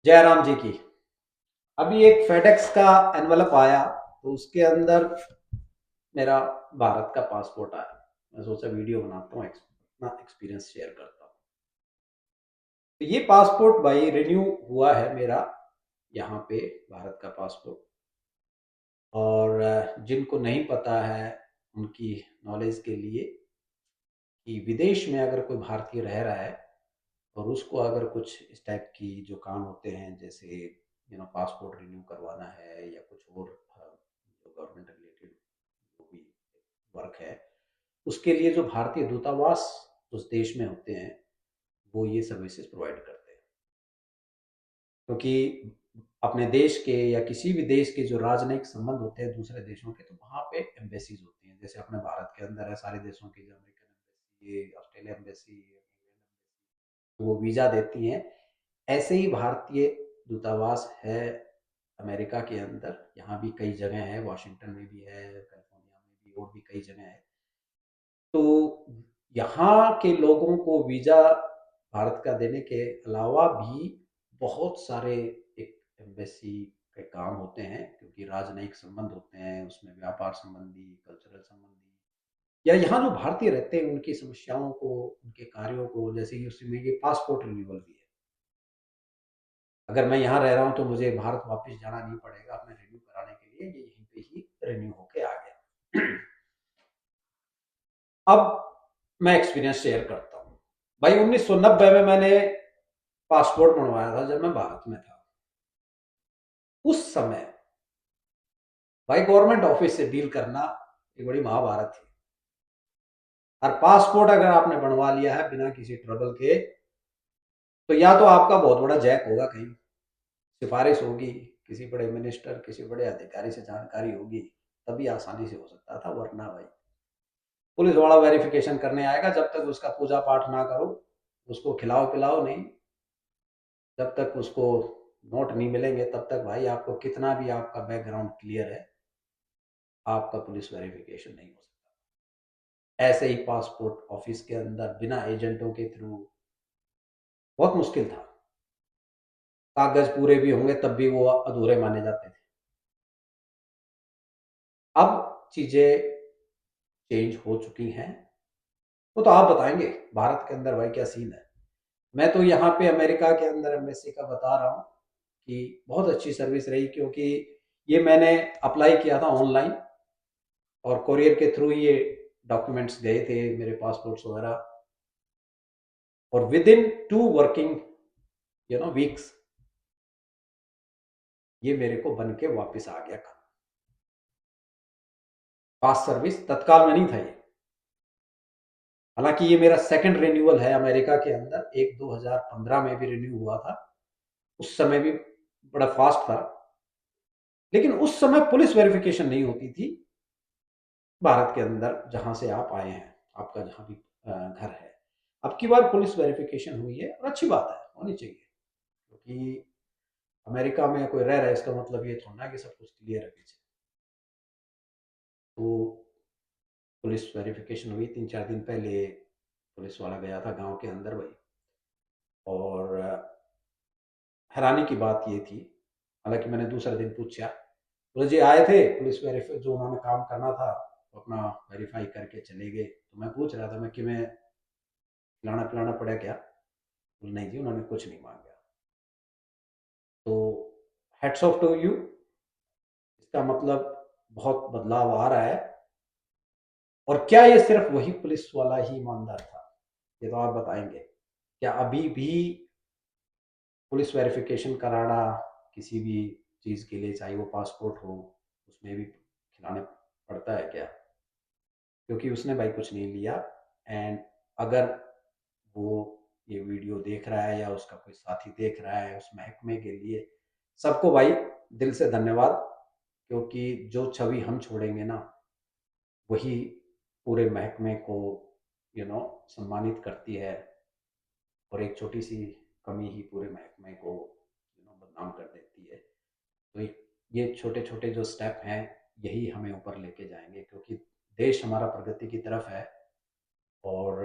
जयराम जी की। अभी एक फेडेक्स का एनवलप आया तो उसके अंदर मेरा भारत का पासपोर्ट आया। मैं सोचा वीडियो बनाता हूँ, अपना एक्सपीरियंस शेयर करता हूँ। तो ये पासपोर्ट भाई रिन्यू हुआ है मेरा यहाँ पे, भारत का पासपोर्ट। और जिनको नहीं पता है उनकी नॉलेज के लिए कि विदेश में अगर कोई भारतीय रह रहा है और उसको अगर कुछ इस टाइप की जो काम होते हैं, जैसे पासपोर्ट रिन्यू करवाना है या कुछ और जो गवर्नमेंट रिलेटेड जो भी वर्क है, उसके लिए जो भारतीय दूतावास उस देश में होते हैं वो ये सर्विसेज प्रोवाइड करते हैं। क्योंकि अपने देश के या किसी भी देश के जो राजनयिक संबंध होते हैं दूसरे देशों के, तो वहाँ पे एम्बेसीज होती हैं। जैसे अपने भारत के अंदर है सारे देशों की, जो अमेरिकन एम्बेसी, ऑस्ट्रेलिया एम्बेसी, वो वीज़ा देती हैं। ऐसे ही भारतीय दूतावास है अमेरिका के अंदर। यहाँ भी कई जगह है, वाशिंगटन में भी है, कैलिफोर्निया में भी, और भी कई जगह है। तो यहाँ के लोगों को वीज़ा भारत का देने के अलावा भी बहुत सारे एक एम्बेसी के काम होते हैं, क्योंकि राजनयिक संबंध होते हैं उसमें, व्यापार संबंधी, कल्चरल संबंधी, या यहाँ जो भारतीय रहते हैं उनकी समस्याओं को, उनके कार्यों को। जैसे कि उसमें ये पासपोर्ट रिन्यूअल भी है। अगर मैं यहाँ रह रहा हूँ तो मुझे भारत वापस जाना नहीं पड़ेगा अपने रिन्यू कराने के लिए, ये यहीं पे ही रिन्यू होके आ गया। अब मैं एक्सपीरियंस शेयर करता हूँ। भाई 1990 में मैंने पासपोर्ट बनवाया था, जब मैं भारत में था। उस समय भाई गवर्नमेंट ऑफिस से डील करना एक बड़ी महाभारत थी। और पासपोर्ट अगर आपने बनवा लिया है बिना किसी ट्रबल के, तो या तो आपका बहुत बड़ा जैक होगा, कहीं सिफारिश होगी, किसी बड़े मिनिस्टर, किसी बड़े अधिकारी से जानकारी होगी, तभी आसानी से हो सकता था। वरना भाई पुलिस वाला वेरिफिकेशन करने आएगा, जब तक उसका पूजा पाठ ना करो, उसको खिलाओ पिलाओ नहीं, जब तक उसको नोट नहीं मिलेंगे, तब तक भाई आपको कितना भी आपका बैकग्राउंड क्लियर है, आपका पुलिस वेरिफिकेशन नहीं हो सकता। ऐसे ही पासपोर्ट ऑफिस के अंदर बिना एजेंटों के थ्रू बहुत मुश्किल था। कागज पूरे भी होंगे तब भी वो अधूरे माने जाते थे। अब चीजें चेंज हो चुकी हैं। वो तो आप बताएंगे भारत के अंदर भाई क्या सीन है। मैं तो यहाँ पे अमेरिका के अंदर एम्बेसी का बता रहा हूँ कि बहुत अच्छी सर्विस रही, क्योंकि ये मैंने अप्लाई किया था ऑनलाइन, और कोरियर के थ्रू ये डॉक्यूमेंट्स गए थे, मेरे पासपोर्ट्स वगैरह। और विद इन 2 वर्किंग वीक्स ये मेरे को बन के वापस आ गया। फास्ट सर्विस तत्काल में नहीं था ये। हालांकि ये मेरा सेकंड रिन्यूअल है अमेरिका के अंदर। एक 2015 में भी रिन्यू हुआ था, उस समय भी बड़ा फास्ट था। लेकिन उस समय पुलिस वेरिफिकेशन नहीं होती थी भारत के अंदर, जहां से आप आए हैं, आपका जहां भी घर है। अब की बार पुलिस वेरिफिकेशन हुई है, और अच्छी बात है, होनी चाहिए। क्योंकि अमेरिका में कोई रह रहा है, इसका मतलब ये थोड़ा ना कि सब कुछ क्लियर है पीछे। तो पुलिस वेरिफिकेशन हुई 3-4 दिन पहले। पुलिस वाला गया था गांव के अंदर भाई, और हैरानी की बात ये थी, हालांकि मैंने दूसरे दिन पूछा, बोले जी आए थे पुलिस वेरीफाई, जो उन्होंने काम करना था वो अपना वेरीफाई करके चले गए। तो मैं पूछ रहा था मैं कि मैं खिलाना पिलाना पड़ा क्या। बोले नहीं जी, उन्होंने कुछ नहीं मांगा। तो हेड्स ऑफ टू यू, इसका मतलब बहुत बदलाव आ रहा है। और क्या ये सिर्फ वही पुलिस वाला ही ईमानदार था, ये तो आप बताएंगे। क्या अभी भी पुलिस वेरिफिकेशन कराना किसी भी चीज़ के लिए, चाहे वो पासपोर्ट हो, उसमें भी खिलाने पड़ता है क्या? क्योंकि उसने भाई कुछ नहीं लिया। एंड अगर वो ये वीडियो देख रहा है या उसका कोई साथी देख रहा है, उस महकमे के लिए सबको भाई दिल से धन्यवाद। क्योंकि जो छवि हम छोड़ेंगे ना, वही पूरे महकमे को सम्मानित करती है। और एक छोटी सी कमी ही पूरे महकमे को बदनाम कर देती है। तो ये छोटे छोटे जो स्टेप हैं, यही हमें ऊपर लेके जाएंगे, क्योंकि देश हमारा प्रगति की तरफ है। और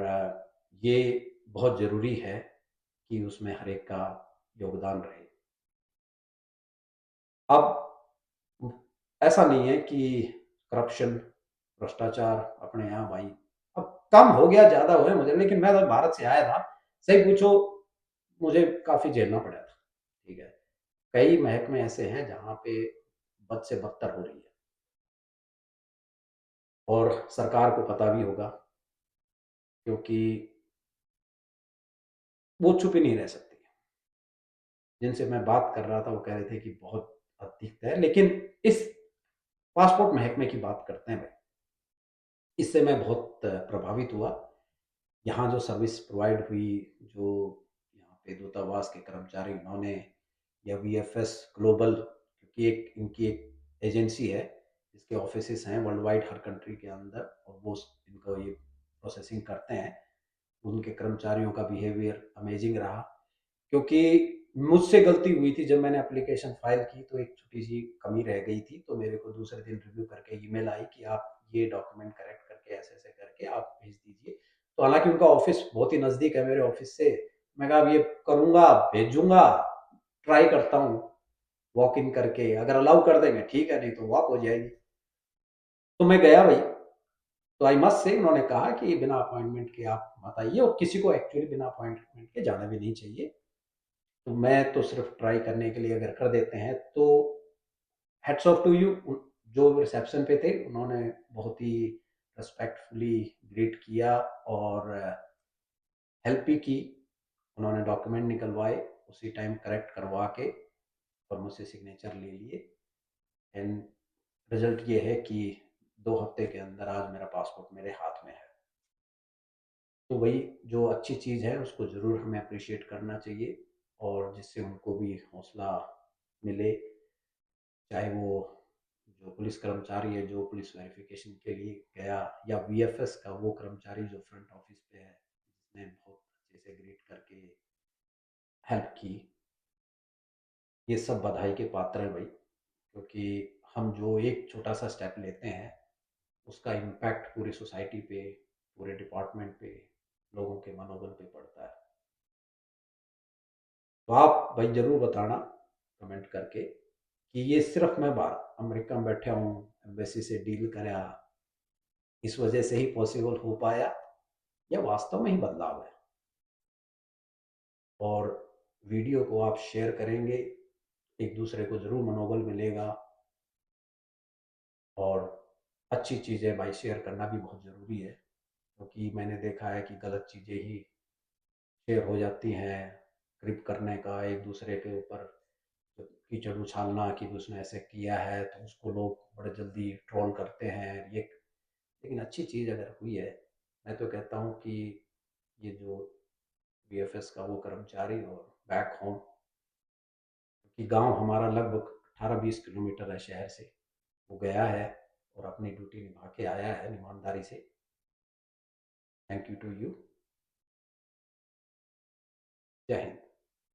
ये बहुत ज़रूरी है कि उसमें हर एक का योगदान रहे। अब ऐसा नहीं है कि करप्शन, भ्रष्टाचार अपने यहाँ भाई अब कम हो गया, ज़्यादा हुए मुझे, लेकिन मैं तो भारत से आया था, सही पूछो मुझे काफ़ी झेलना पड़ा था, ठीक है। कई महकमे ऐसे हैं जहाँ पे बद से बदतर हो रही है और सरकार को पता भी होगा, क्योंकि वो चुप ही नहीं रह सकती। जिनसे मैं बात कर रहा था वो कह रहे थे कि बहुत अधिक है, लेकिन इस पासपोर्ट महकमे की बात करते हैं भाई, इससे मैं बहुत प्रभावित हुआ। यहाँ जो सर्विस प्रोवाइड हुई, जो यहाँ पे दूतावास के कर्मचारी उन्होंने, या वीएफएस ग्लोबल, क्योंकि एक इनकी एक एजेंसी है जिसके ऑफिसेस हैं वर्ल्ड वाइड हर कंट्री के अंदर, और वो इनको ये प्रोसेसिंग करते हैं। उनके कर्मचारियों का बिहेवियर अमेजिंग रहा, क्योंकि मुझसे गलती हुई थी जब मैंने एप्लीकेशन फाइल की, तो एक छोटी सी कमी रह गई थी, तो मेरे को दूसरे दिन रिव्यू करके ईमेल आई कि आप ये डॉक्यूमेंट करेक्ट करके ऐसे ऐसे करके आप भेज दीजिए। तो हालांकि उनका ऑफिस बहुत ही नज़दीक है मेरे ऑफिस से, मैं कहा अब ये करूँगा, भेजूंगा, ट्राई करता हूँ वॉक इन करके, अगर अलाउ कर देंगे ठीक है, नहीं तो वॉक हो जाएगी। तो मैं गया भाई, तो आई मस्ट से उन्होंने कहा कि बिना अपॉइंटमेंट के आप मत आइए, और किसी को एक्चुअली बिना अपॉइंटमेंट के जाना भी नहीं चाहिए। तो मैं तो सिर्फ ट्राई करने के लिए अगर कर देते हैं तो हेड्स ऑफ टू यू। जो रिसेप्शन पे थे उन्होंने बहुत ही रिस्पेक्टफुली ग्रीट किया और हेल्प भी की। उन्होंने डॉक्यूमेंट निकलवाए, उसी टाइम करेक्ट करवा के और मुझसे सिग्नेचर ले लिए। एंड रिजल्ट ये है कि 2 हफ्ते के अंदर आज मेरा पासपोर्ट मेरे हाथ में है। तो वही जो अच्छी चीज़ है उसको ज़रूर हमें अप्रिशिएट करना चाहिए, और जिससे उनको भी हौसला मिले, चाहे वो जो पुलिस कर्मचारी है जो पुलिस वेरिफिकेशन के लिए गया, या वीएफएस का वो कर्मचारी जो फ्रंट ऑफिस पे है जिसने बहुत अच्छे से ग्रीट करके हेल्प की। ये सब बधाई के पात्र है भाई, क्योंकि हम जो एक छोटा सा स्टेप लेते हैं उसका इम्पैक्ट पूरी सोसाइटी पे, पूरे डिपार्टमेंट पे, लोगों के मनोबल पे पड़ता है। तो आप भाई ज़रूर बताना कमेंट करके कि ये सिर्फ मैं बाहर अमेरिका में बैठा हूँ, एम्बेसी से डील करा, इस वजह से ही पॉसिबल हो पाया, या वास्तव में ही बदलाव है। और वीडियो को आप शेयर करेंगे, एक दूसरे को ज़रूर मनोबल मिलेगा, और अच्छी चीज़ें भाई शेयर करना भी बहुत ज़रूरी है, क्योंकि मैंने देखा है कि गलत चीज़ें ही शेयर हो जाती हैं। क्रिप करने का, एक दूसरे के ऊपर कीचड़ उछालना कि उसने ऐसे किया है, तो उसको लोग बड़े जल्दी ट्रोल करते हैं ये। लेकिन अच्छी चीज़ अगर हुई है, मैं तो कहता हूँ कि ये जो बीएफएस का वो कर्मचारी, और बैक होम, क्योंकि गांव हमारा लगभग 18-20 किलोमीटर है शहर से, वो गया है और अपनी ड्यूटी निभा के आया है ईमानदारी से। Thank you to you. जय हिंद।